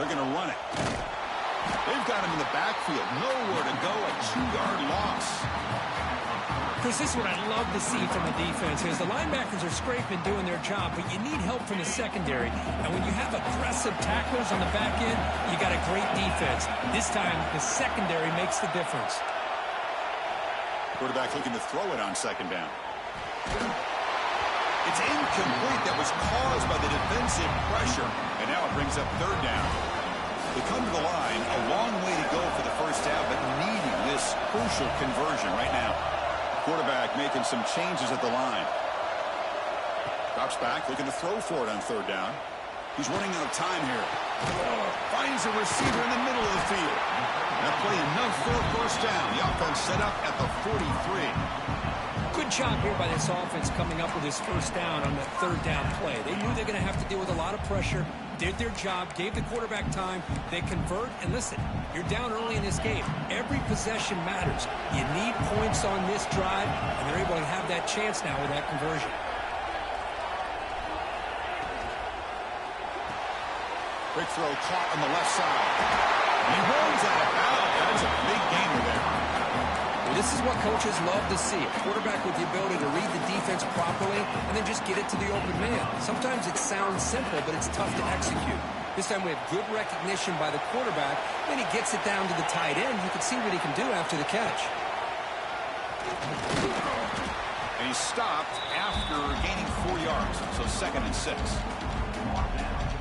They're going to run it. They've got him in the backfield. Nowhere to go. A 2-yard loss. Chris, this is what I'd love to see from the defense is the linebackers are scraping, doing their job, but you need help from the secondary. And when you have aggressive tacklers on the back end, you got a great defense. This time, the secondary makes the difference. Quarterback looking to throw it on second down. It's incomplete. That was caused by the defensive pressure. And now it brings up third down. They come to the line. A long way to go for the first down, but needing this crucial conversion right now. Quarterback making some changes at the line. Drops back, looking to throw for it on third down. He's running out of time here. Finds a receiver in the middle of the field. That play enough for a first down. The offense set up at the 43. Good job here by this offense coming up with his first down on the third down play. They knew they're going to have to deal with a lot of pressure, did their job, gave the quarterback time. They convert, and listen, you're down early in this game. Every possession matters. You need points on this drive, and they're able to have that chance now with that conversion. Quick throw caught on the left side. He runs out of bounds. That's a big gainer there. Well, this is what coaches love to see. A quarterback with the ability to read the defense properly and then just get it to the open man. Sometimes it sounds simple, but it's tough to execute. This time we have good recognition by the quarterback. Then he gets it down to the tight end. You can see what he can do after the catch. And he stopped after gaining 4 yards. So 2nd and 6.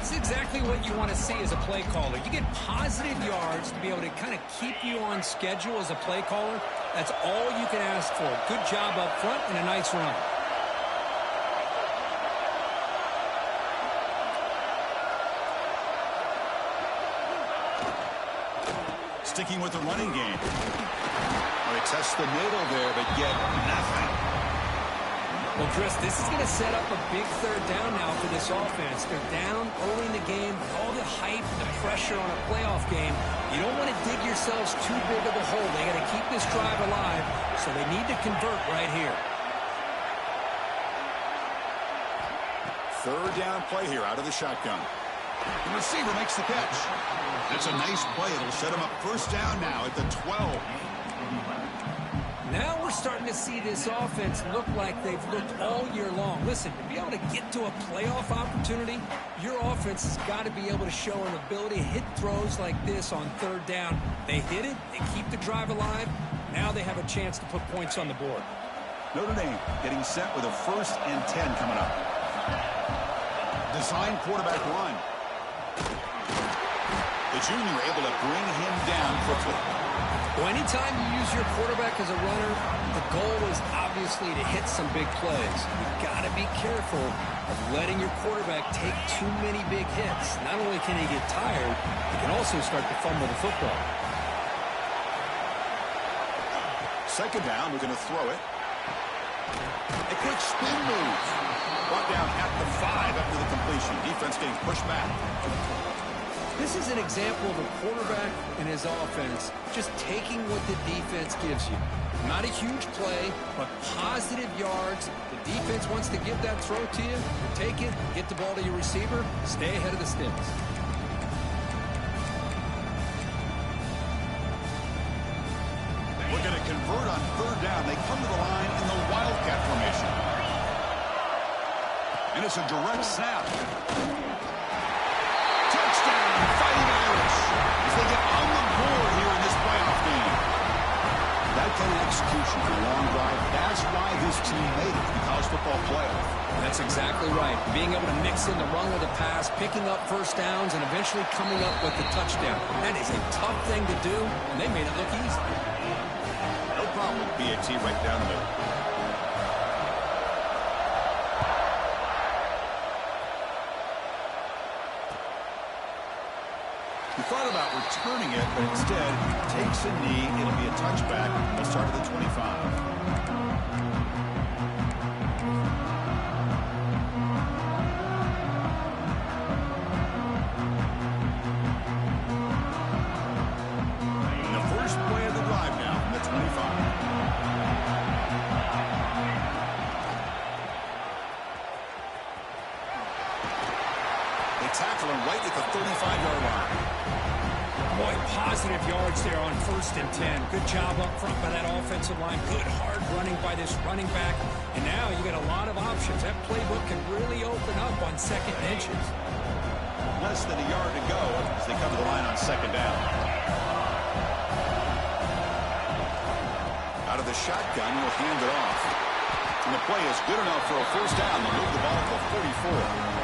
It's exactly what you want to see as a play caller. You get positive yards to be able to kind of keep you on schedule as a play caller. That's all you can ask for. Good job up front and a nice run. Sticking with the running game. Well, they test the middle there, but get nothing. Well, Chris, this is going to set up a big third down now for this offense. They're down early in the game. All the hype, the pressure on a playoff game. You don't want to dig yourselves too big of a hole. They got to keep this drive alive, so they need to convert right here. Third down play here out of the shotgun. The receiver makes the catch. That's a nice play. It'll set him up first down now at the 12. Now we're starting to see this offense look like they've looked all year long. Listen, to be able to get to a playoff opportunity, your offense has got to be able to show an ability to hit throws like this on third down. They hit it, they keep the drive alive. Now they have a chance to put points on the board. Notre Dame getting set with a 1st and 10 coming up. Design quarterback run. The junior able to bring him down quickly. Well, anytime you use your quarterback as a runner, the goal is obviously to hit some big plays. You've got to be careful of letting your quarterback take too many big hits. Not only can he get tired, he can also start to fumble the football. Second down, we're going to throw it. A quick spin move. Brought down at the 5 after the completion. Defense getting pushed back. This is an example of a quarterback and his offense just taking what the defense gives you. Not a huge play, but positive yards. The defense wants to give that throw to you. You take it, get the ball to your receiver, stay ahead of the sticks. We're going to convert on third down. They come to the line in the Wildcat formation. And it's a direct snap. Touchdown, Fighting Irish, as they get on the board here in this playoff game. That kind of execution for a long drive, that's why this team made it to the college football playoff. That's exactly right. Being able to mix in the run with the pass, picking up first downs, and eventually coming up with the touchdown. That is a tough thing to do, and they made it look easy. No problem with BAT right down the middle. He thought about returning it, but instead takes a knee. It'll be a touchback. They'll start at the 25. They tackle him right at the 35-yard line. Boy, positive yards there on 1st and 10. Good job up front by that offensive line. Good hard running by this running back. And now you got a lot of options. That playbook can really open up on 2nd and inches. Less than a yard to go as they come to the line on 2nd down. Out of the shotgun, he'll hand it off. And the play is good enough for a 1st down. They'll move the ball to the 44.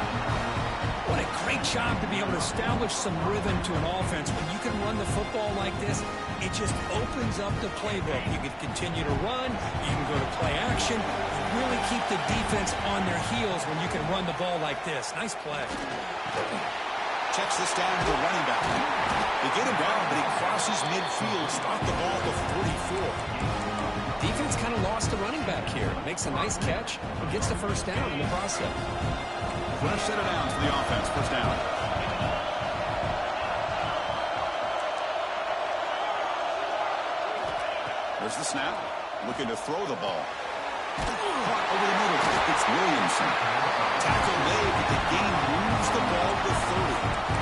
What a great job to be able to establish some rhythm to an offense. When you can run the football like this, it just opens up the playbook. You can continue to run. You can go to play action. You really keep the defense on their heels when you can run the ball like this. Nice play. Checks this down to the running back. They get him down, but he crosses midfield. Stop the ball to 44. Defense kind of lost the running back here. Makes a nice catch and gets the 1st down in the process. Left set it down to the offense. 1st down. There's the snap. Looking to throw the ball. Caught over the middle. It's Williamson. Tackle made, but the game moves the ball to 30.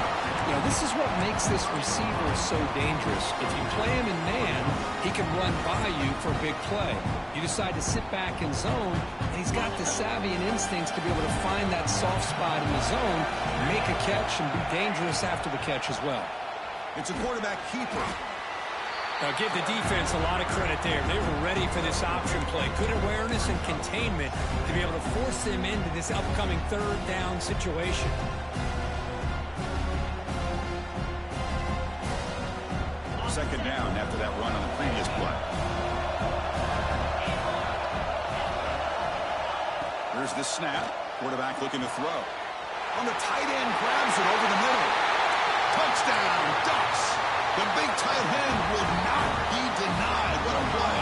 You know, this is what makes this receiver so dangerous. If you play him in man, he can run by you for a big play. You decide to sit back in zone, and he's got the savvy and instincts to be able to find that soft spot in the zone, make a catch, and be dangerous after the catch as well. It's a quarterback keeper. Now, give the defense a lot of credit there. They were ready for this option play. Good awareness and containment to be able to force them into this upcoming 3rd down situation. Second down after that run on the previous play. Here's the snap. Quarterback looking to throw. On the tight end, grabs it over the middle. Touchdown, Ducks. The big tight end will not be denied. What a play.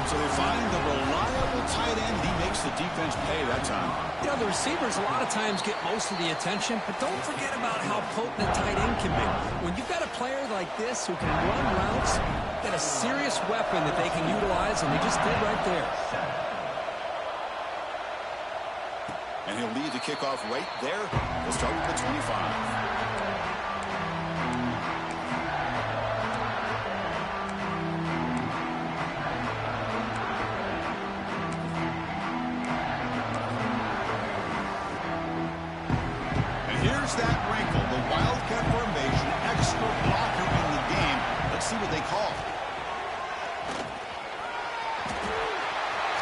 So they find the reliable tight end. He makes the defense pay that time. You know, the receivers a lot of times get most of the attention, but don't forget about how potent a tight end can be. When you've got a player like this who can run routes, got a serious weapon that they can utilize, and they just did right there. And he'll lead the kickoff right there. We'll start with the 25. Here's that wrinkle, the Wildcat formation, extra blocker in the game. Let's see what they call.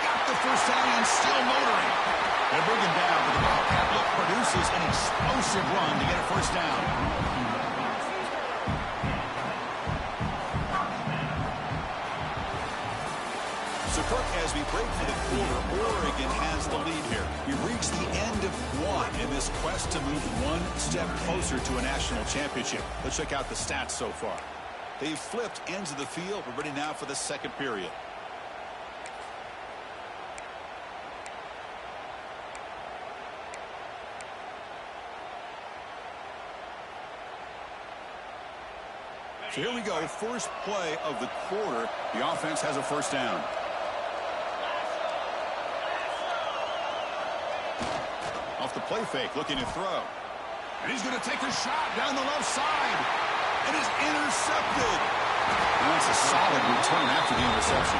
Got the 1st down and still motoring. They're bring him down, but the Wildcat look produces an explosive run to get a 1st down. So, Kirk, as we break for the quarter, Oregon has the lead here. We reach the end of one in this quest to move one step closer to a national championship. Let's check out the stats so far. They've flipped ends of the field. We're ready now for the 2nd period. So here we go. First play of the quarter. The offense has a 1st down. Off the play fake, looking to throw. And he's going to take a shot down the left side. It is intercepted. And that's a solid return after the interception.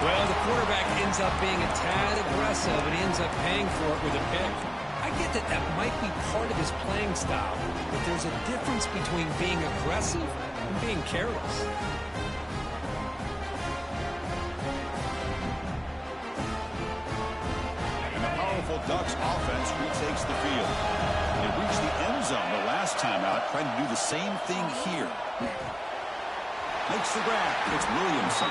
Well, the quarterback ends up being a tad aggressive, and he ends up paying for it with a pick. I get that that might be part of his playing style, but there's a difference between being aggressive and being careless. Ducks offense retakes the field. They reached the end zone the last time out, trying to do the same thing here. Makes the grab. It's Williamson.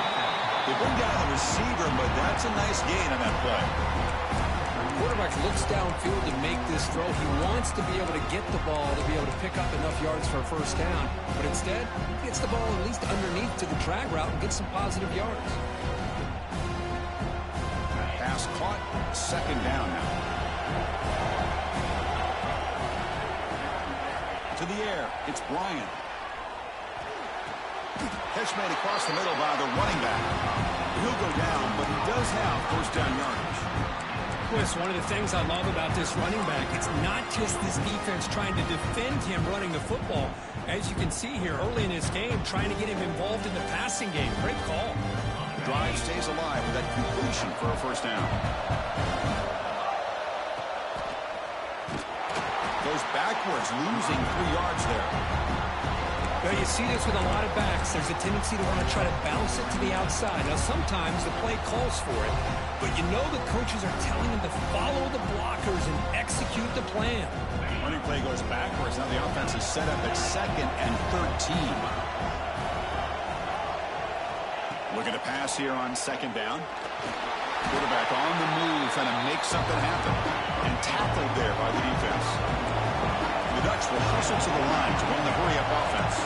They bring down the receiver, but that's a nice gain on that play. The quarterback looks downfield to make this throw. He wants to be able to get the ball to be able to pick up enough yards for a 1st down, but instead, he gets the ball at least underneath to the drag route and gets some positive yards. Pass caught. 2nd down now. To the air. It's Bryant. Catch made across the middle by the running back. He'll go down, but he does have 1st down yardage. Chris, one of the things I love about this running back, it's not just this defense trying to defend him running the football. As you can see here early in this game, trying to get him involved in the passing game. Great call. The drive stays alive with that completion for a first down. Goes backwards, losing 3 yards there. Well, you see this with a lot of backs. There's a tendency to want to try to bounce it to the outside. Now, sometimes the play calls for it, but you know the coaches are telling them to follow the blockers and execute the plan. Running play goes backwards. Now the offense is set up at 2nd and 13. Looking to pass here on 2nd down. Quarterback on the move, trying to make something happen. And tackled there by the defense. The Ducks will hustle to the line to run the hurry-up offense.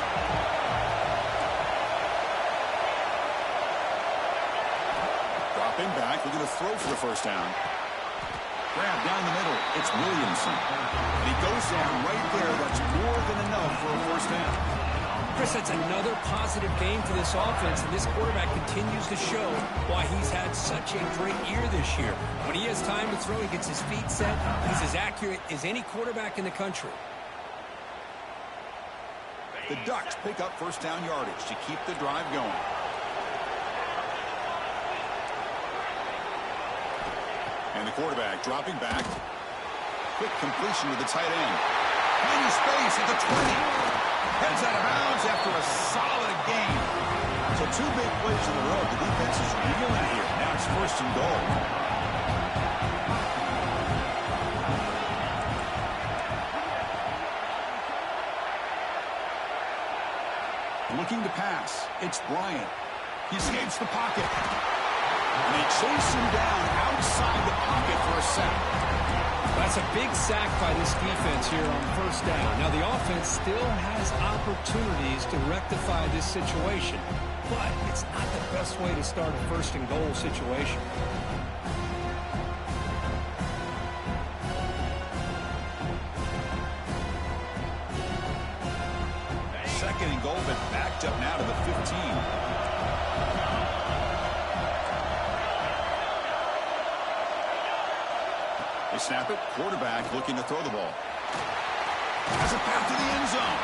Dropping back, looking to throw for the first down. Grab down the middle. It's Williamson. And he goes down right there. That's more than enough for a first down. Chris, that's another positive game for this offense, and this quarterback continues to show why he's had such a great year this year. When he has time to throw, he gets his feet set. He's as accurate as any quarterback in the country. The Ducks pick up first down yardage to keep the drive going. And the quarterback dropping back. Quick completion to the tight end. Tiny space at the 20. Heads out of bounds after a solid game. So 2 big plays in a row. The defense is reeling here. Now it's 1st and goal. Looking to pass. It's Bryant. He escapes the pocket. And they chase him down outside the pocket for a sack. That's a big sack by this defense here on first down. Now, the offense still has opportunities to rectify this situation, but it's not the best way to start a 1st and goal situation. Second and goal, but backed up now to the 15. They snap it. Quarterback looking to throw the ball. Has a path to the end zone.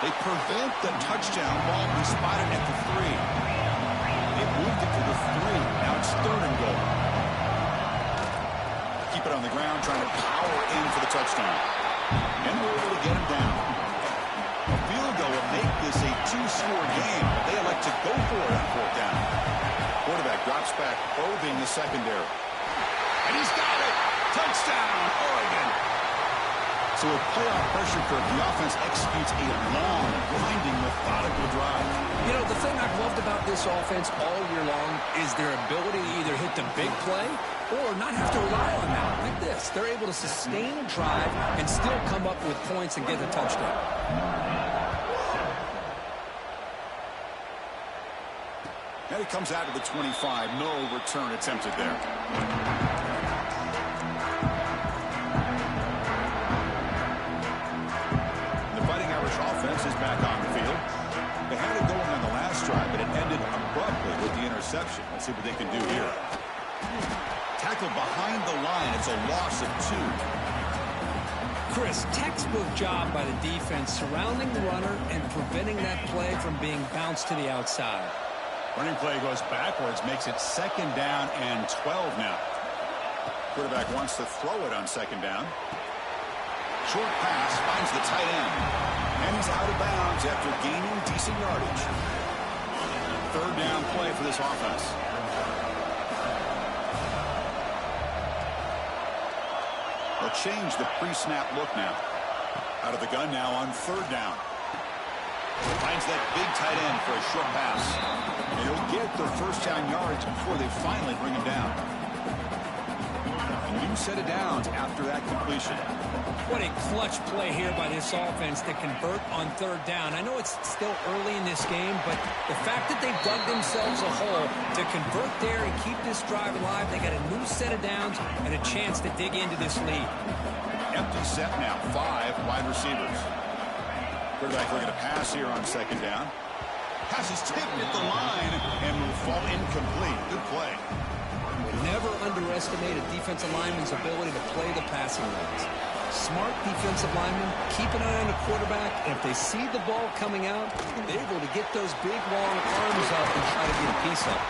They prevent the touchdown ball. We spot it at the 3. They moved it to the 3. Now it's 3rd and goal. Keep it on the ground, trying to power in for the touchdown. And we're able to get him down. A field goal will make this a 2-score game, but they elect to go for it on 4th down. Quarterback drops back, probing the secondary. And he's got it! Touchdown, Oregon! So with playoff pressure curve, the offense executes a long, grinding, methodical drive. You know, the thing I've loved about this offense all year long is their ability to either hit the big play or not have to rely on that. Like this, they're able to sustain a drive and still come up with points and get the touchdown. And he comes out to the 25. No return attempted there. Offense is back on the field. They had it going on the last drive, but it ended abruptly with the interception. Let's see what they can do here. Tackled behind the line. It's a loss of 2. Chris, textbook job by the defense surrounding the runner and preventing that play from being bounced to the outside. Running play goes backwards, makes it 2nd down and 12 now. Quarterback wants to throw it on 2nd down. Short pass finds the tight end. And he's out of bounds after gaining decent yardage. 3rd down play for this offense. They'll change the pre-snap look now. Out of the gun now on 3rd down. Finds that big tight end for a short pass. And he'll get their first down yards before they finally bring him down. A new set of downs after that completion. What a clutch play here by this offense to convert on 3rd down. I know it's still early in this game, but the fact that they've dug themselves a hole to convert there and keep this drive alive, they got a new set of downs and a chance to dig into this lead. Empty set now, 5 wide receivers. Quarterback looking to pass here on 2nd down. Pass is tipped at the line and will fall incomplete. Good play. Never underestimate a defensive lineman's ability to play the passing lanes. Smart defensive linemen keep an eye on the quarterback, and if they see the ball coming out, they're able to get those big, long arms up and try to get a piece of it.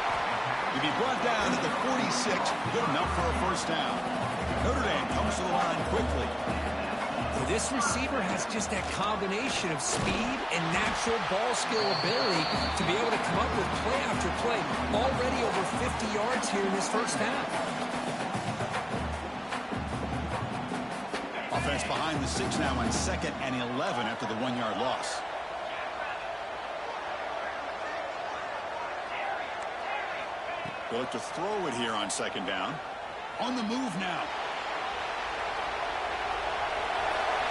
To be brought down at the 46, good enough for a first down. Notre Dame comes to the line quickly. This receiver has just that combination of speed and natural ball skill ability to be able to come up with play after play. Already over 50 yards here in this first half. Offense behind the 6 now on 2nd and 11 after the 1-yard loss. They'll look to throw it here on 2nd down. On the move now.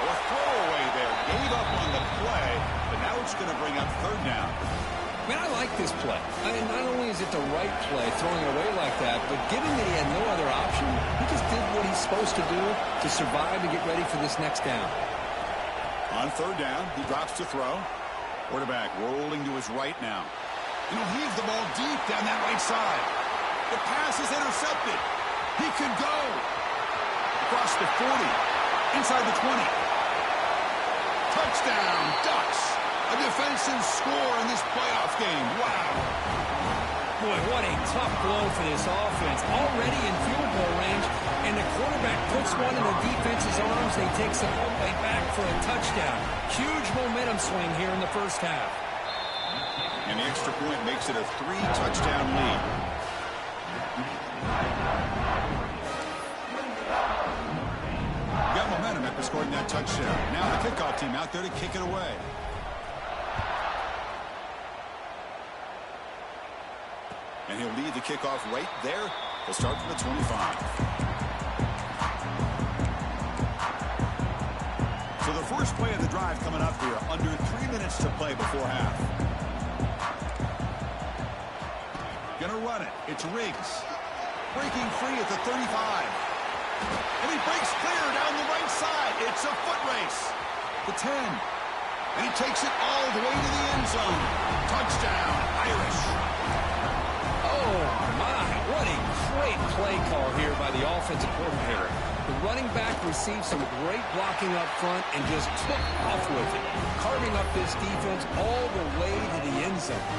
A throwaway there. Gave up on the play, but now it's going to bring up 3rd down. Man, I like this play. Not only is it the right play, throwing it away like that, but given that he had no other option, he just did what he's supposed to do to survive and get ready for this next down. On 3rd down, he drops to throw. Quarterback rolling to his right now. And he'll heave the ball deep down that right side. The pass is intercepted. He could go. Across the 40. Inside the 20. Touchdown, Ducks. A defensive score in this playoff game. Wow. Boy, what a tough blow for this offense. Already in field goal range, and the quarterback puts one in the defense's arms, and he takes it all the way back for a touchdown. Huge momentum swing here in the first half. And the extra point makes it a 3-touchdown lead. Got momentum after scoring that touchdown. Now the kickoff team out there to kick it away. And he'll lead the kickoff right there. He'll start from the 25. So the first play of the drive coming up here. Under 3 minutes to play before half. Gonna run it. It's Riggs. Breaking free at the 35. And he breaks clear down the right side. It's a foot race. The 10. And he takes it all the way to the end zone. Touchdown, Irish. Oh, my. What a great play call here by the offensive coordinator. The running back received some great blocking up front and just took off with it, carving up this defense all the way to the end zone.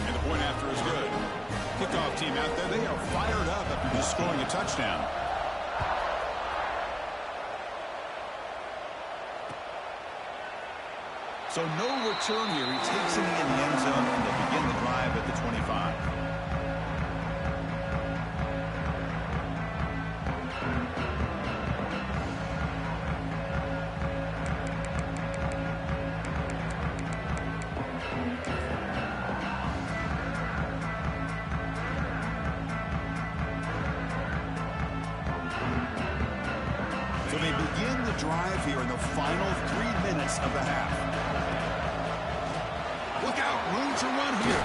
And the point after is good. Kickoff team out there, they are fired up after just scoring a touchdown. So no return here. He takes it in the end zone, and they'll begin the drive at the 25. So they begin the drive here in the final 3 minutes of the half. Look out, room to run here.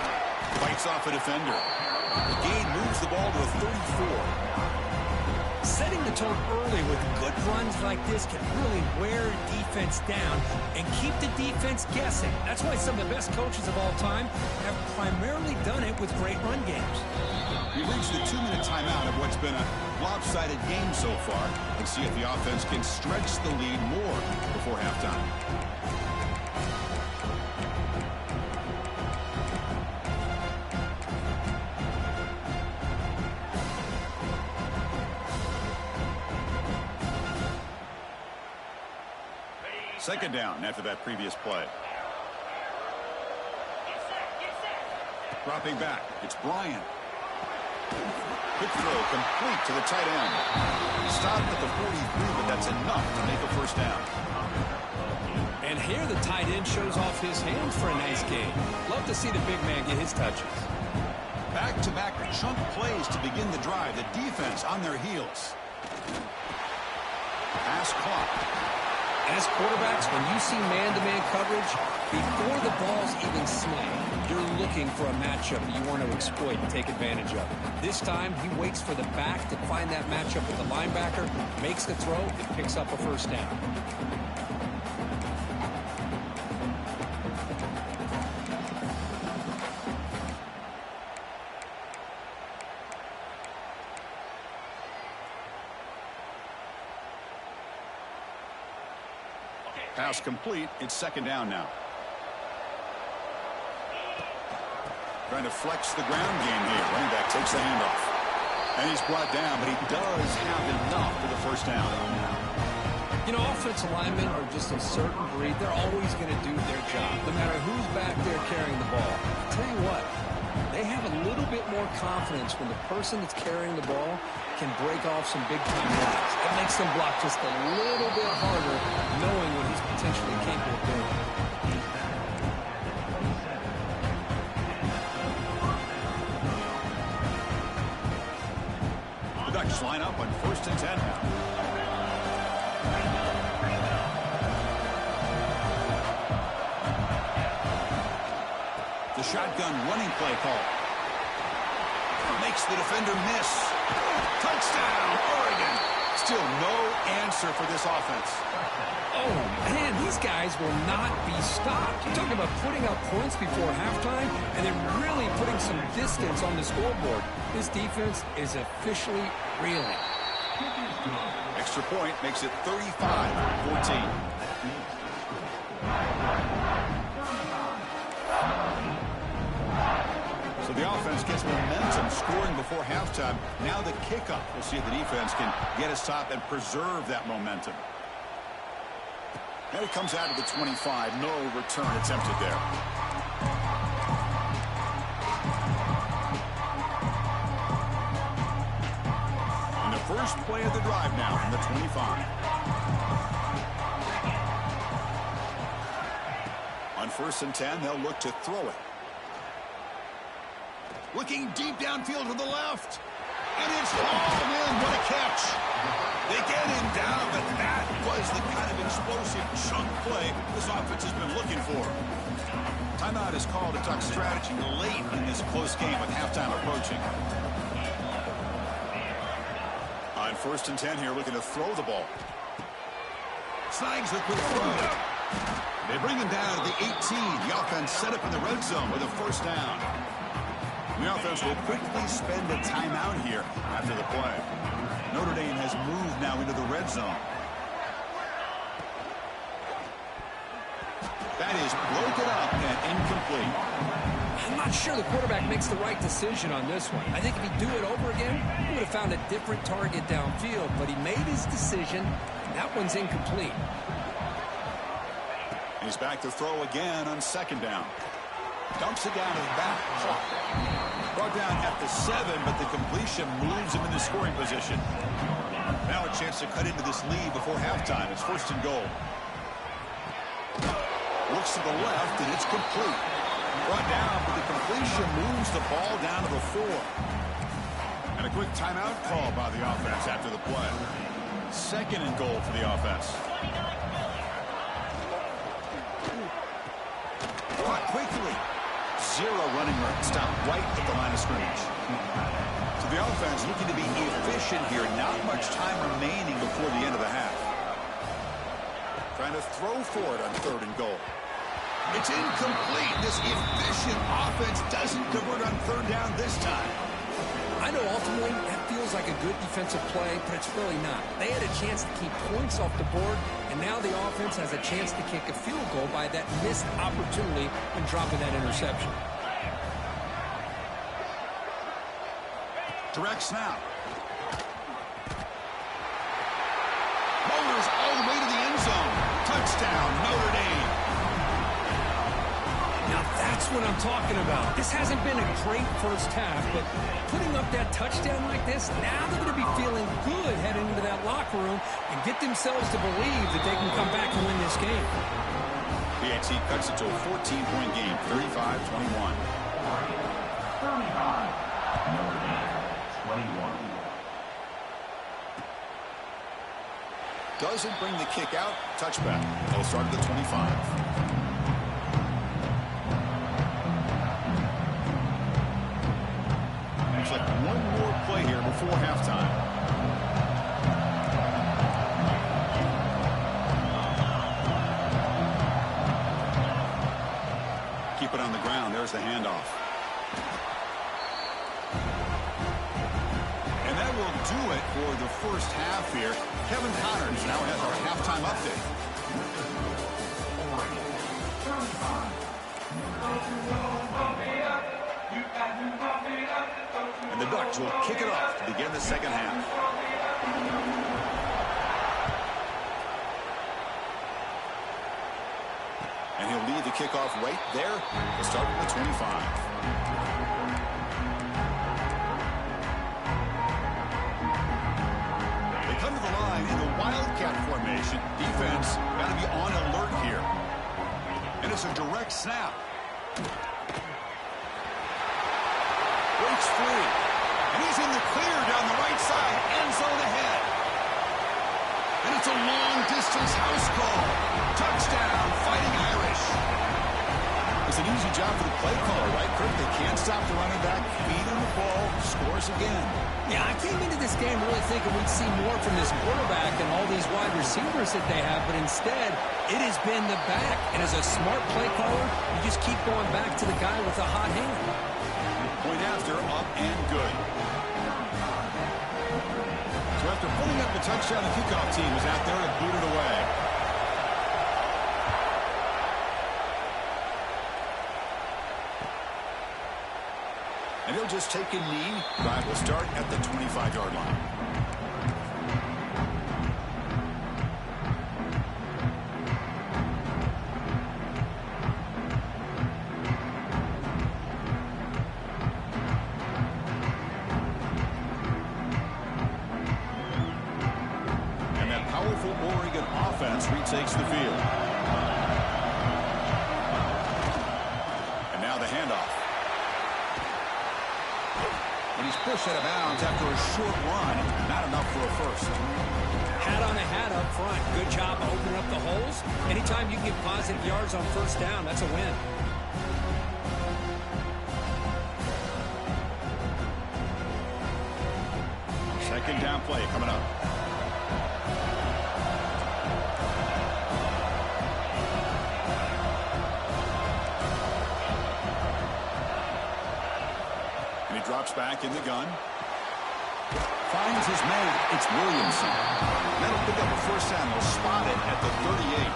Fights off a defender. The gain moves the ball to a 34. Setting the tone early with good runs like this can really wear defense down and keep the defense guessing. That's why some of the best coaches of all time have primarily done it with great run games. We reach the 2-minute timeout of what's been a lopsided game so far and see if the offense can stretch the lead more before halftime. Second down after that previous play. Dropping back, it's Bryant. Quick throw complete to the tight end. Stopped at the 43, but that's enough to make a first down. And here the tight end shows off his hands for a nice gain. Love to see the big man get his touches. Back-to-back chunk plays to begin the drive. The defense on their heels. Pass clock. As quarterbacks, when you see man-to-man coverage, before the ball's even snapped, you're looking for a matchup that you want to exploit and take advantage of. This time, he waits for the back to find that matchup with the linebacker, makes the throw, and picks up a first down. Pass complete. It's second down now. Trying to flex the ground game here. Running back takes the handoff. And he's brought down, but he does have enough for the first down. You know, offensive linemen are just a certain breed. They're always going to do their job, no matter who's back there carrying the ball. I'll tell you what, they have a little bit more confidence when the person that's carrying the ball can break off some big-time runs. It makes them block just a little bit harder, knowing what he's potentially capable of doing. The Ducks line up on 1st and 10 now. The shotgun running play call. Makes the defender miss. Touchdown, Oregon. Still no answer for this offense. Oh, man, these guys will not be stopped. You're talking about putting up points before halftime and then really putting some distance on the scoreboard. This defense is officially reeling. Extra point makes it 35-14. So the offense gets momentum scoring before halftime. Now the kickoff. We'll see if the defense can get a stop and preserve that momentum. And it comes out of the 25. No return attempted there. And the first play of the drive now from the 25. On 1st and 10, they'll look to throw it. Looking deep downfield to the left. And it's hauled in. What a catch. They get him down, but that was the kind of explosive chunk play this offense has been looking for. Timeout is called a Duck strategy late in this close game with halftime approaching. On 1st and 10 here, looking to throw the ball. Snags the quick throw. They bring him down to the 18. The offense set up in the red zone with a first down. The offense will quickly spend a timeout here after the play. Notre Dame has moved now into the red zone. That is broken up and incomplete. I'm not sure the quarterback makes the right decision on this one. I think if he'd do it over again, he would have found a different target downfield, but he made his decision, and that one's incomplete. He's back to throw again on 2nd down. Dumps it down to the back pocket. Brought down at the 7, but the completion moves him into scoring position. Now a chance to cut into this lead before halftime. It's 1st and goal. Looks to the left, and it's complete. Brought down, but the completion moves the ball down to the 4. And a quick timeout call by the offense after the play. 2nd and goal for the offense. Caught quickly. 0 running room. Stop right at the line of scrimmage. So the offense looking to be efficient here. Not much time remaining before the end of the half. Trying to throw for it on 3rd and goal. It's incomplete. This efficient offense doesn't convert on 3rd down this time. I know ultimately that feels like a good defensive play, but it's really not. They had a chance to keep points off the board, and now the offense has a chance to kick a field goal by that missed opportunity and dropping that interception. Direct snap. Motors all the way to the end zone. Touchdown, Notre Dame. Now that's what I'm talking about. This hasn't been a great first half, but putting up that touchdown like this, now they're going to be feeling good heading into that locker room and get themselves to believe that they can come back and win this game. PAT cuts it to a 14-point game, 35-21. 35. Notre Dame, 21. Doesn't bring the kick out. Touchback. They'll start at the 25. Looks like one more play here before halftime. Keep it on the ground. There's the handoff. And that will do it for the first half here. Kevin Connors now has our halftime update. And the Ducks will kick it off to begin the second half. And he'll lead the kickoff right there to start with the 25. They come to the line in a wildcat formation. Defense got to be on alert here. And it's a direct snap. Breaks free. And he's in the clear down the right side. End zone ahead. And it's a long-distance house call. Touchdown, Fighting Irish. It's an easy job for the play caller, right, Kirk? They can't stop the running back. Feed him the ball. Scores again. Yeah, I came into this game really thinking we'd see more from this quarterback and all these wide receivers that they have, but instead, it has been the back. And as a smart play caller, you just keep going back to the guy with the hot hand. Point after, up and good. So after pulling up the touchdown, the kickoff team is out there to boot it away. And he'll just take a knee. Drive will start at the 25-yard line. And that powerful Oregon offense retakes the field. And now the handoff. But he's pushed out of bounds after a short run. Not enough for a first. Hat on a hat up front. Good job opening up the holes. Anytime you can get positive yards on first down, that's a win. Second down play coming up. Drops back in the gun. Finds his man. It's Williamson. That'll pick up a first down. They'll spot it at the 38.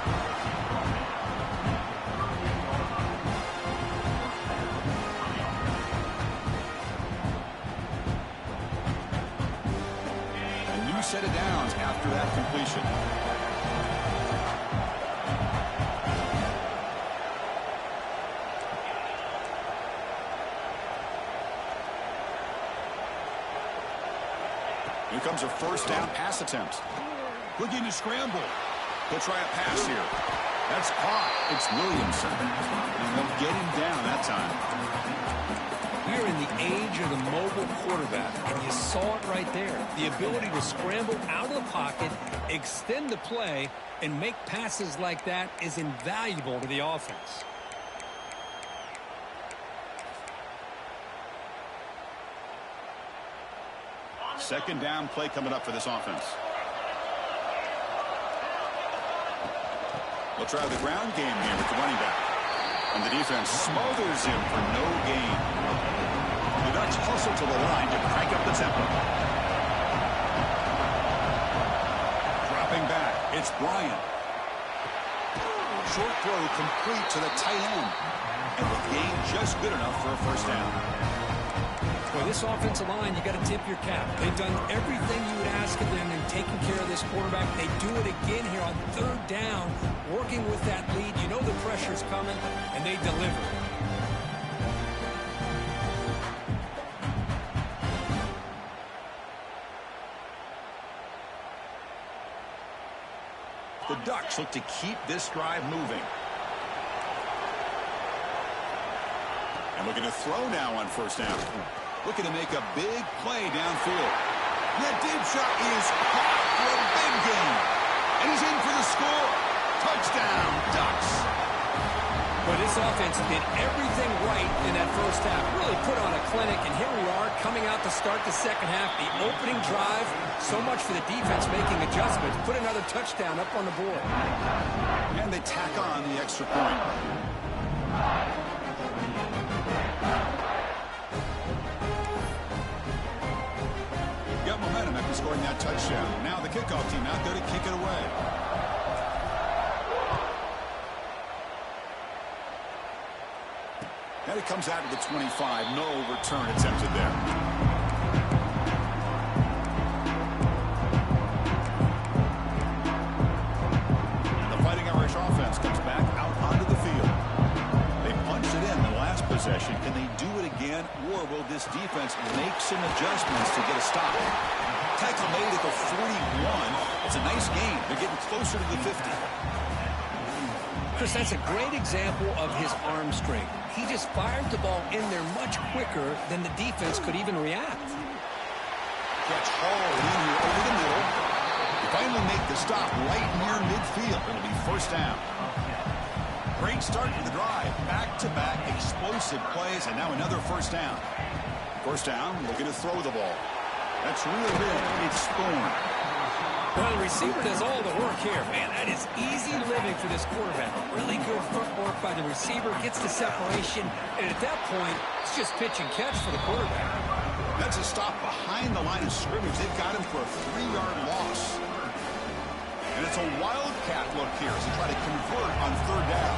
A new set of downs after that completion. Here comes a first down pass attempt. Looking to scramble. He'll try a pass here. That's caught. It's Williamson. And they'll get him down that time. We are in the age of the mobile quarterback, and you saw it right there. The ability to scramble out of the pocket, extend the play, and make passes like that is invaluable to the offense. Second down play coming up for this offense. We'll try the ground game here with the running back. And the defense smothers him for no gain. The Ducks hustle to the line to crank up the tempo. Dropping back, it's Bryant. Short throw complete to the tight end. And the gain just good enough for a first down. For this offensive line, you got to tip your cap. They've done everything you would ask of them in taking care of this quarterback. They do it again here on third down, working with that lead. You know the pressure's coming, and they deliver. The Ducks look to keep this drive moving. And looking to throw now on first down. Looking to make a big play downfield. That deep shot is caught for a big gain. And he's in for the score. Touchdown, Ducks. But this offense did everything right in that first half. Really put on a clinic, and here we are coming out to start the second half. The opening drive, so much for the defense making adjustments. Put another touchdown up on the board. And they tack on the extra point. Got momentum after scoring that touchdown. Now the kickoff team out there to kick it away. he comes out to the 25. No return attempted there. The Fighting Irish offense comes back out onto the field. They punched it in the last possession. Can they do it again, or will this defense make some adjustments to get a stop? Tackle made at the 41. It's a nice game. They're getting closer to the 50. Chris, that's a great example of his arm strength. He just fired the ball in there much quicker than the defense could even react. Gets hauled in here over the middle. They finally make the stop right near midfield. It'll be first down. Great start to the drive. Back-to-back explosive plays, and now another first down. First down, looking to throw the ball. That's real big. It's Thorne. Well, the receiver does all the work here. Man, that is easy living for this quarterback. Really good footwork by the receiver. Gets the separation. And at that point, it's just pitch and catch for the quarterback. That's a stop behind the line of scrimmage. They've got him for a 3-yard loss. And it's a wildcat look here as they try to convert on third down.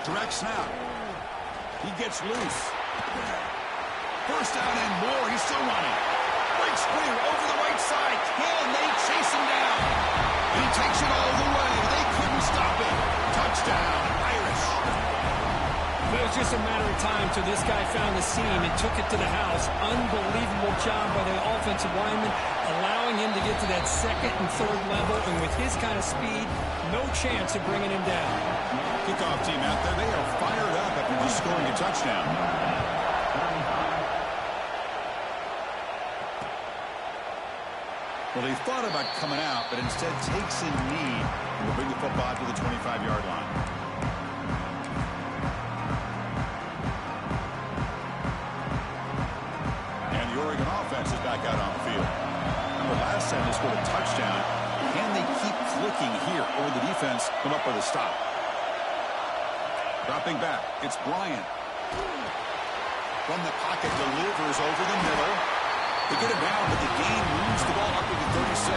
Direct snap. He gets loose. First down and more. He's still running. Breaks clear over the right side. Can they chase him down? And he takes it all the way. They couldn't stop it. Touchdown, Irish. It was just a matter of time till this guy found the seam and took it to the house. Unbelievable job by the offensive lineman, allowing him to get to that second and third level. And with his kind of speed, no chance of bringing him down. Kickoff team out there. They are fired up after just scoring a touchdown. Well, they thought about coming out, but instead takes a knee and will bring the football to the 25-yard line. And the Oregon offense is back out on the field. Remember, last time they scored a touchdown. Can they keep clicking here, or the defense come up with a stop? Dropping back, it's Bryant. From the pocket, delivers over the middle. They get it down, but the game moves the ball up to the 36.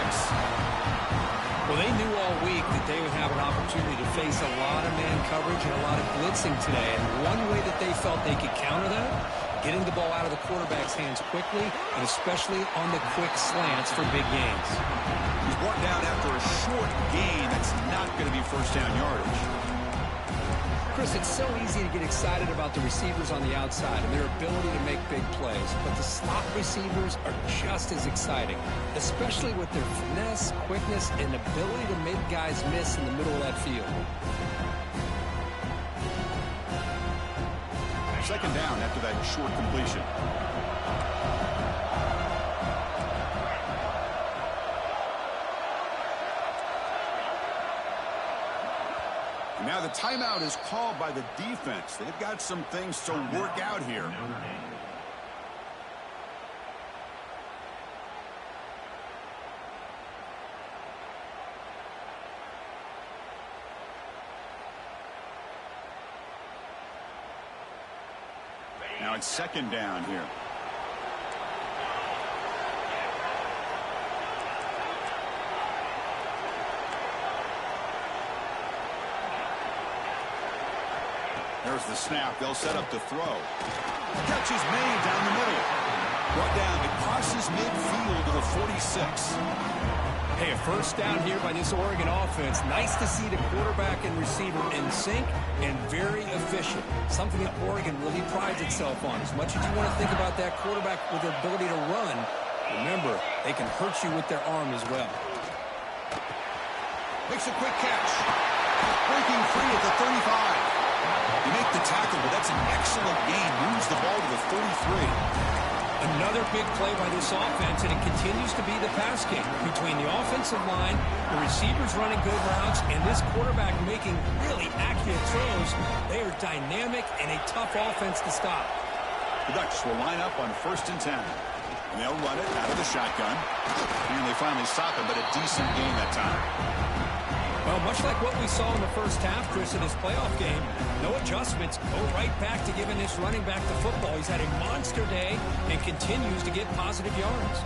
Well, they knew all week that they would have an opportunity to face a lot of man coverage and a lot of blitzing today. And one way that they felt they could counter that, getting the ball out of the quarterback's hands quickly, and especially on the quick slants for big gains. He's brought down after a short gain. That's not going to be first down yardage. Chris, it's so easy to get excited about the receivers on the outside and their ability to make big plays, but the slot receivers are just as exciting, especially with their finesse, quickness, and ability to make guys miss in the middle of that field. Second down after that short completion. Now the timeout is called by the defense. They've got some things to work out here. Now it's second down here. There's the snap. They'll set up to throw. Catch is made down the middle. Brought down. It crosses midfield to the 46. Hey, a first down here by this Oregon offense. Nice to see the quarterback and receiver in sync and very efficient. Something that Oregon really prides itself on. As much as you want to think about that quarterback with the ability to run, remember, they can hurt you with their arm as well. Makes a quick catch. Breaking free at the 35. They make the tackle, but that's an excellent gain. Moves the ball to the 33. Another big play by this offense, and it continues to be the pass game between the offensive line, the receivers running good routes, and this quarterback making really accurate throws. They are dynamic and a tough offense to stop. The Ducks will line up on 1st and 10. And they'll run it out of the shotgun. And they finally stop it, but a decent gain that time. Well, much like what we saw in the first half, Chris, in this playoff game, no adjustments. Go right back to giving this running back the football. He's had a monster day and continues to get positive yards.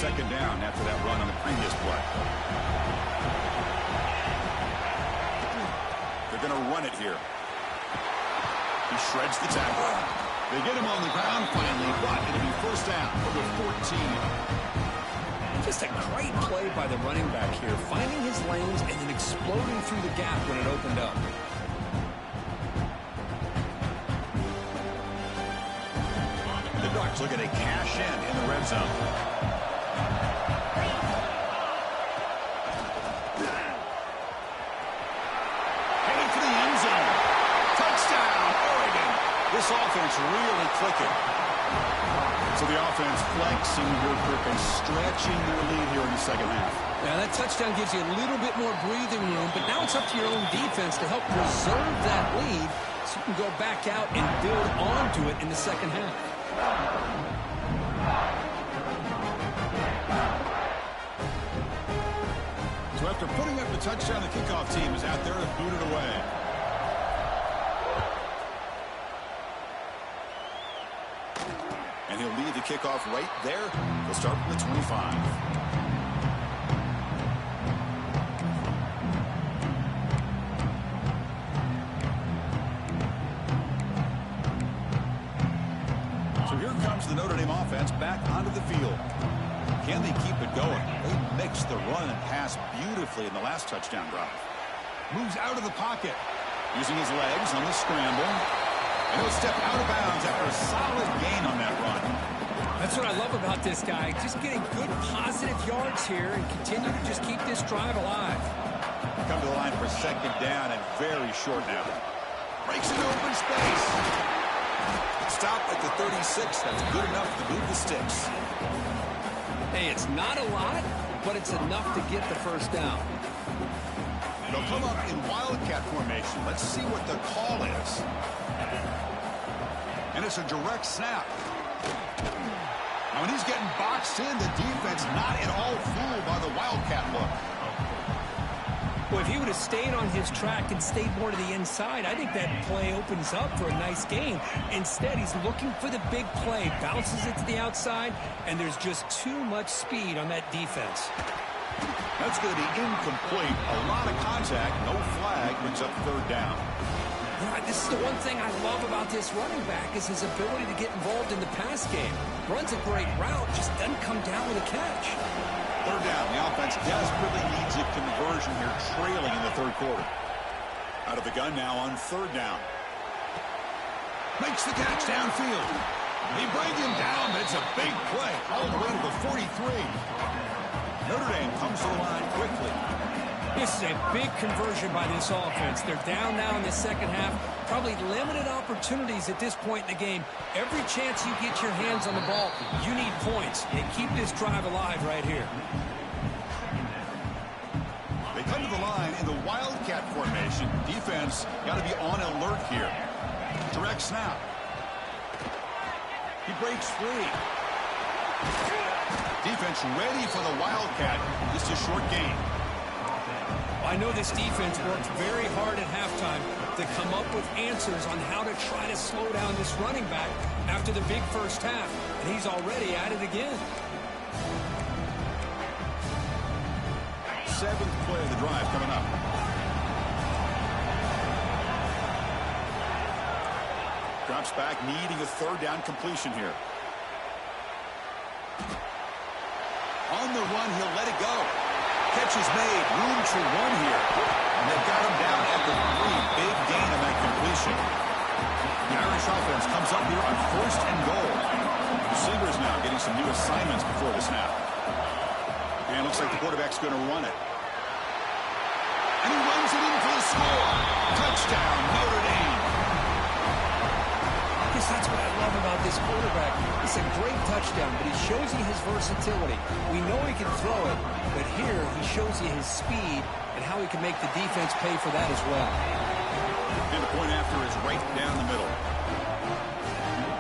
second down after that run on the previous play. They're going to run it here. He shreds the tackle. They get him on the ground finally, but it'll be first down over 14. Just a great play by the running back here, finding his lanes and then exploding through the gap when it opened up. The Ducks looking to cash in the red zone. Heading for the end zone. Touchdown, Oregon. This offense really clicking. So the offense flexing here, and stretching their lead here in the second half. Now that touchdown gives you a little bit more breathing room, but now it's up to your own defense to help preserve that lead so you can go back out and build onto it in the second half. So after putting up the touchdown, the kickoff team is out there to boot it away. And he'll lead the kickoff right there. He'll start from the 25. So here comes the Notre Dame offense back onto the field. Can they keep it going? They mixed the run and pass beautifully in the last touchdown drive. Moves out of the pocket, using his legs on the scramble. And he'll step out of bounds after a solid gain on that run. That's what I love about this guy. Just getting good positive yards here and continue to just keep this drive alive. Come to the line for second down and very short now. Breaks into open space. Stop at the 36. That's good enough to move the sticks. Hey, it's not a lot, but it's enough to get the first down. They'll come up in wildcat formation. Let's see what the call is. And it's a direct snap. Now, when he's getting boxed in, the defense not at all fooled by the wildcat look. Well, if he would have stayed on his track and stayed more to the inside, I think that play opens up for a nice gain. Instead, he's looking for the big play, bounces it to the outside, and there's just too much speed on that defense. That's going to be incomplete. A lot of contact, no flag, brings up third down. Yeah, this is the one thing I love about this running back is his ability to get involved in the pass game. Runs a great route, just doesn't come down with a catch. Third down. The offense desperately needs a conversion here, trailing in the third quarter. Out of the gun now on third down. Makes the catch downfield. They bring him down, but it's a big play all the way to the 43. Notre Dame comes to the line quickly. This is a big conversion by this offense. They're down now in the second half. Probably limited opportunities at this point in the game. Every chance you get your hands on the ball, you need points. And keep this drive alive right here. They come to the line in the wildcat formation. Defense got to be on alert here. Direct snap. He breaks free. Defense ready for the wildcat. Just a short gain. I know this defense worked very hard at halftime to come up with answers on how to try to slow down this running back after the big first half. And he's already at it again. Seventh play of the drive coming up. Drops back, needing a third down completion here. On the run, he'll let it go. Catch is made, room to run here. And they've got him down at the 3. Big gain on that completion. The Irish offense comes up here on first and goal. Receivers now getting some new assignments before the snap. And it looks like the quarterback's going to run it. And he runs it in for the score. Touchdown, Notre Dame. I guess that's what I love about this quarterback. It's a great touchdown, but he shows you his versatility. We know he can throw it, but here he shows you his speed and how he can make the defense pay for that as well. And the point after is right down the middle.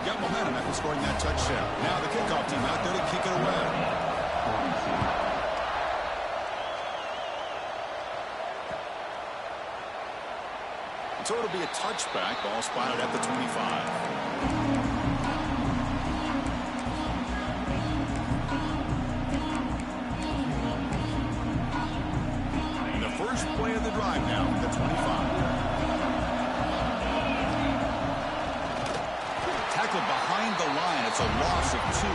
Got momentum after scoring that touchdown. Now the kickoff team out there to kick it away. So it'll be a touchback. Ball spotted at the 25. line now, the 25. Tackled behind the line. It's a loss of 2.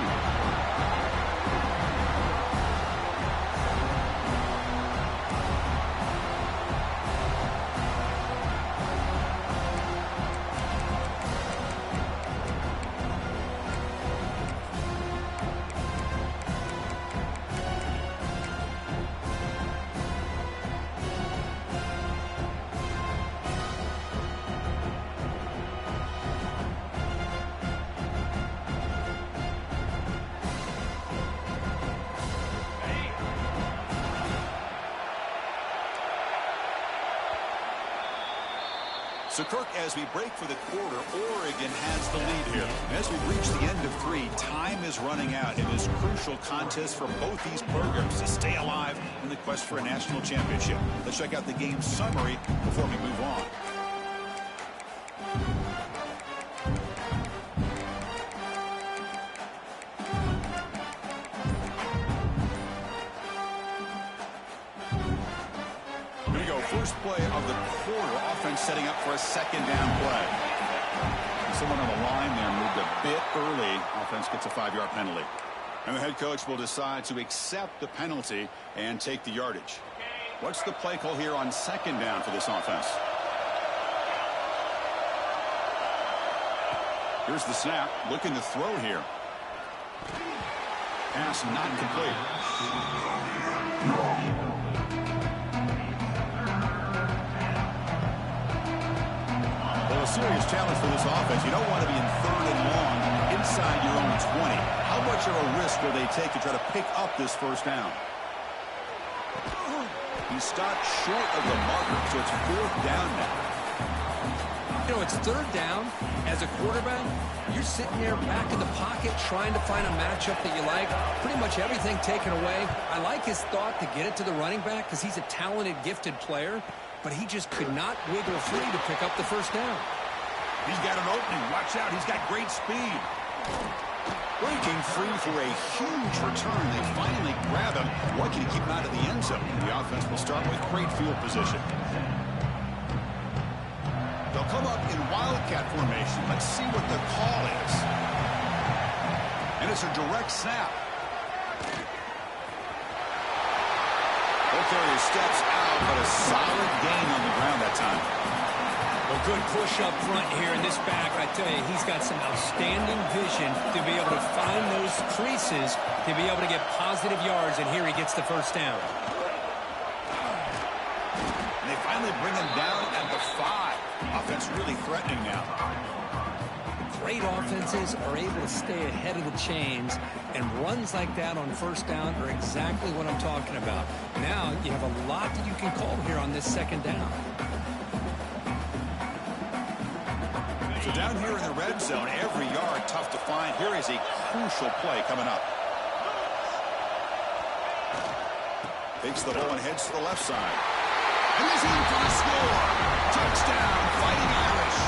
So, Kirk, as we break for the quarter, Oregon has the lead here. As we reach the end of 3, time is running out. It is a crucial contest for both these programs to stay alive in the quest for a national championship. Let's check out the game summary before we move on. First play of the quarter, offense setting up for a second down play. Someone on the line there moved a bit early. Offense gets a 5-yard penalty. And the head coach will decide to accept the penalty and take the yardage. What's the play call here on second down for this offense? Here's the snap. Looking to throw here. Pass not complete. A serious challenge for this offense. You don't want to be in 3rd and long inside your own 20. How much of a risk will they take to try to pick up this first down? He stopped short of the marker, so it's 4th down now. You know, it's 3rd down. As a quarterback, you're sitting there back in the pocket trying to find a matchup that you like. Pretty much everything taken away. I like his thought to get it to the running back because he's a talented, gifted player, but he just could not wiggle free to pick up the first down. He's got an opening. Watch out. He's got great speed. Breaking free for a huge return. They finally grab him. Lucky to keep him out of the end zone. The offense will start with great field position. They'll come up in wildcat formation. Let's see what the call is. And it's a direct snap. Carrier steps out, but a solid gain on the ground that time. A good push up front here in this back. I tell you, he's got some outstanding vision to be able to find those creases, to be able to get positive yards, and here he gets the first down. And they finally bring him down at the 5. Offense really threatening now. Great offenses are able to stay ahead of the chains, and runs like that on first down are exactly what I'm talking about. Now you have a lot that you can call here on this second down. So down here in the red zone, every yard tough to find. Here is a crucial play coming up. Takes the ball and heads to the left side. And he's in for the score. Touchdown, Fighting Irish.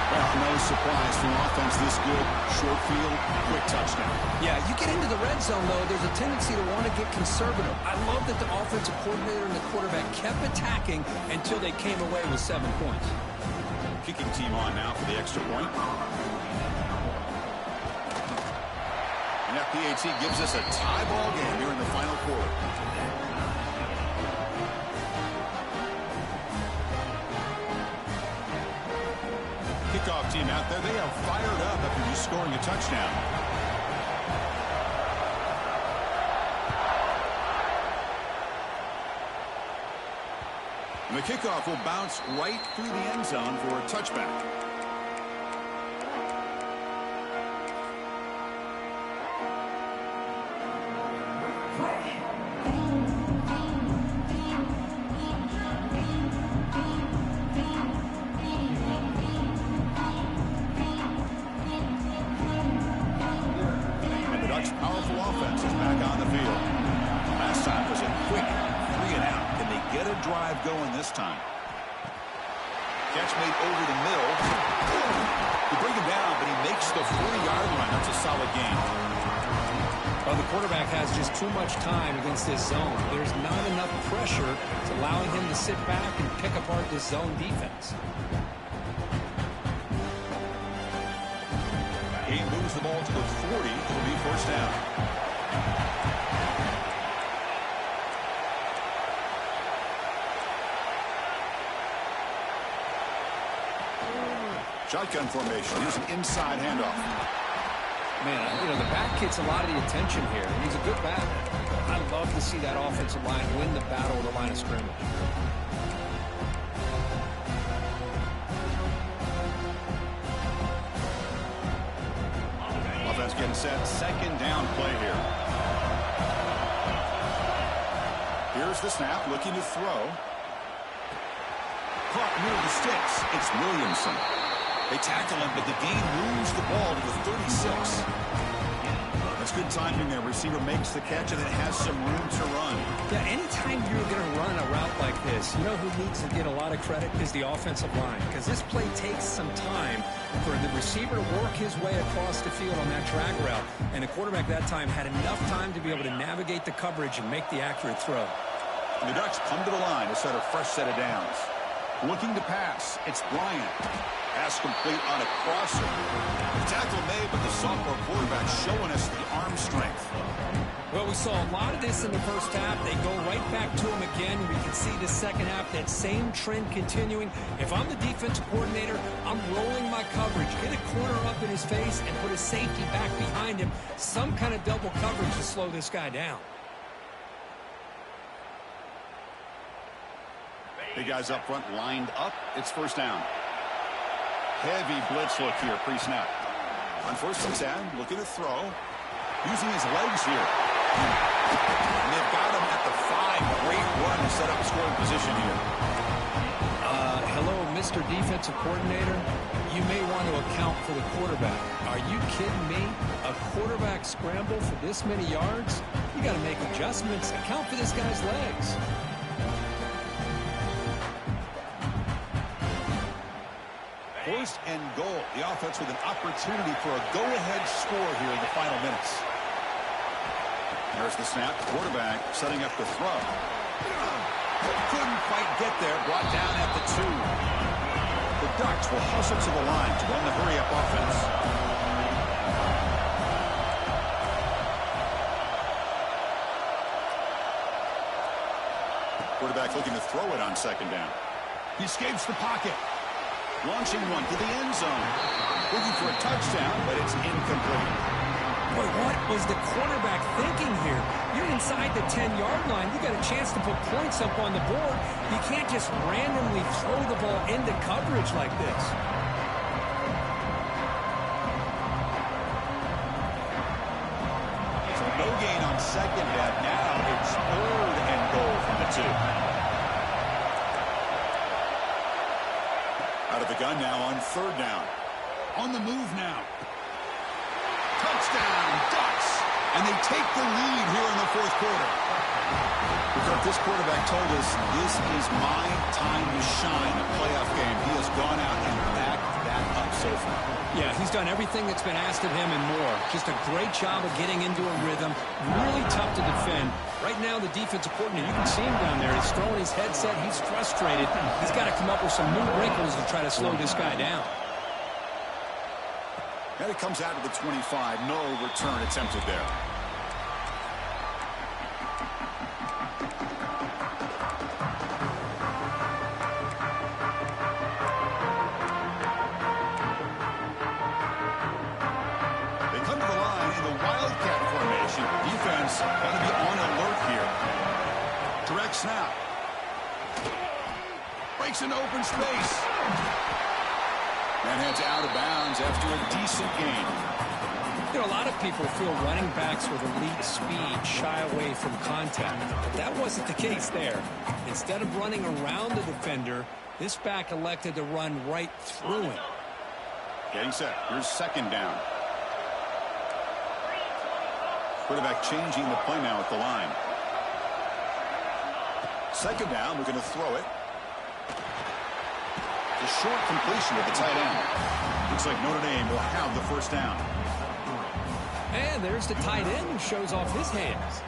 Well, no surprise for an offense this good. Short field, quick touchdown. Yeah, you get into the red zone, though, there's a tendency to want to get conservative. I love that the offensive coordinator and the quarterback kept attacking until they came away with 7 points. Kicking team on now for the extra point. And that PAT gives us a tie ball game here in the final quarter. Kickoff team out there, they are fired up after just scoring a touchdown. And the kickoff will bounce right through the end zone for a touchback. Powerful offense is back on the field. Last time was a quick 3-and-out. Can they get a drive going this time? Catch made over the middle. They bring him down, but he makes the 40-yard line. That's a solid gain. Well, the quarterback has just too much time against this zone. There's not enough pressure to allowing him to sit back and pick apart this zone defense. He moves the ball to the 40. It'll be first down. Shotgun formation. Here's an inside handoff. Man, you know, the back gets a lot of the attention here. He's a good back. I love to see that offensive line win the battle of the line of scrimmage. Offense getting set. Second down play here. Here's the snap. Looking to throw. Caught near the sticks. It's Williamson. They tackle him, but the gain moves the ball to the 36. That's good timing there. Receiver makes the catch and then has some room to run. Yeah, anytime you're going to run a route like this, you know who needs to get a lot of credit is the offensive line, because this play takes some time for the receiver to work his way across the field on that drag route, and the quarterback that time had enough time to be able to navigate the coverage and make the accurate throw. And the Ducks come to the line to set a fresh set of downs. Looking to pass. It's Bryant. Pass complete on a crosser. The tackle made, but the sophomore quarterback showing us the arm strength. Well, we saw a lot of this in the first half. They go right back to him again. We can see the second half, that same trend continuing. If I'm the defensive coordinator, I'm rolling my coverage. Get a corner up in his face and put a safety back behind him. Some kind of double coverage to slow this guy down. Big guys up front lined up. It's first down. Heavy blitz look here pre-snap. On first and 10, looking to throw. Using his legs here. And they've got him at the 5. Great run to set up scoring position here. Hello, Mr. Defensive Coordinator. You may want to account for the quarterback. Are you kidding me? A quarterback scramble for this many yards? You got to make adjustments. Account for this guy's legs. First and goal. The offense with an opportunity for a go-ahead score here in the final minutes. There's the snap. Quarterback setting up the throw. Couldn't quite get there. Brought down at the 2. The Ducks will hustle to the line to run the hurry-up offense. Quarterback looking to throw it on second down. He escapes the pocket. Launching one to the end zone. Looking for a touchdown, but it's incomplete. Boy, what was the quarterback thinking here? You're inside the 10-yard line. You got a chance to put points up on the board. You can't just randomly throw the ball into coverage like this. So no gain on second down. Now it's third and goal from the 2. Out of the gun now on third down. On the move now. Touchdown, Ducks. And they take the lead here in the fourth quarter. Because this quarterback told us this is my time to shine, a playoff game. He has gone out and backed that up so far. Yeah, he's done everything that's been asked of him and more. Just a great job of getting into a rhythm. Really tough to defend. Right now, the defensive coordinator, you can see him down there. He's throwing his headset. He's frustrated. He's got to come up with some new wrinkles to try to slow this guy down. And it comes out to the 25. No return attempted there. They come to the line in the Wildcat formation. Defense got to be on alert here. Direct snap. Breaks into open space. And heads out of bounds after a decent gain. You know, a lot of people feel running backs with elite speed shy away from contact. But that wasn't the case there. Instead of running around the defender, this back elected to run right through him. Getting set. Here's second down. Quarterback changing the play now at the line. Second down, we're going to throw it. The short completion of the tight end. Looks like Notre Dame will have the first down. And And there's the tight end who shows off his hands.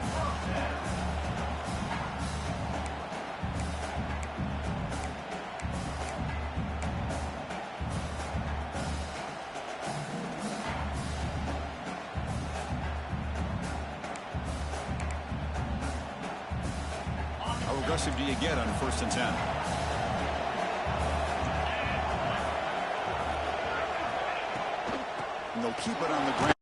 How aggressive do you get on 1st and 10? And they'll keep it on the ground.